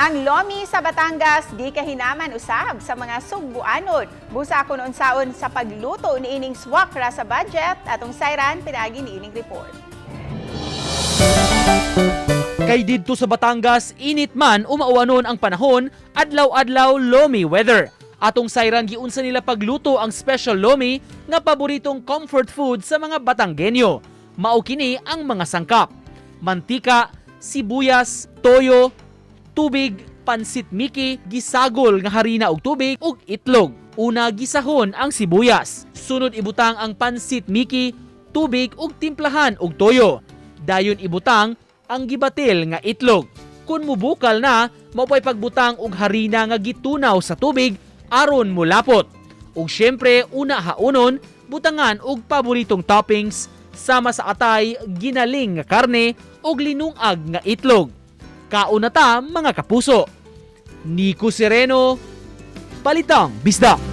Ang lomi sa Batangas di kahinaman usab sa mga Sugbuanon. Busa ko noon saon sa pagluto ni ining swak ra sa budget atong sayran pinagi ni ining report. Kay didto sa Batangas, init man umauwanon ang panahon, adlaw-adlaw lomi weather. Atong sayran giunsa nila pagluto ang special lomi nga paboritong comfort food sa mga Batanggenyo. Mao kini ang mga sangkap: mantika, sibuyas, toyo, tubig, pansit miki, gisagol nga harina og tubig ug itlog. Una gisahon ang sibuyas, sunod ibutang ang pansit miki, tubig ug timplahan og toyo. Dayon ibutang ang gibatil nga itlog. Kung mubukal na, maupay pagbutang og harina nga gitunaw sa tubig aron mulapot. Ug syempre una haunon butangan og paboritong toppings sama sa atay, ginaling nga karne ug linungag nga itlog. Kauna ta mga kapuso. Nico Sereno, Balitang Bisdak.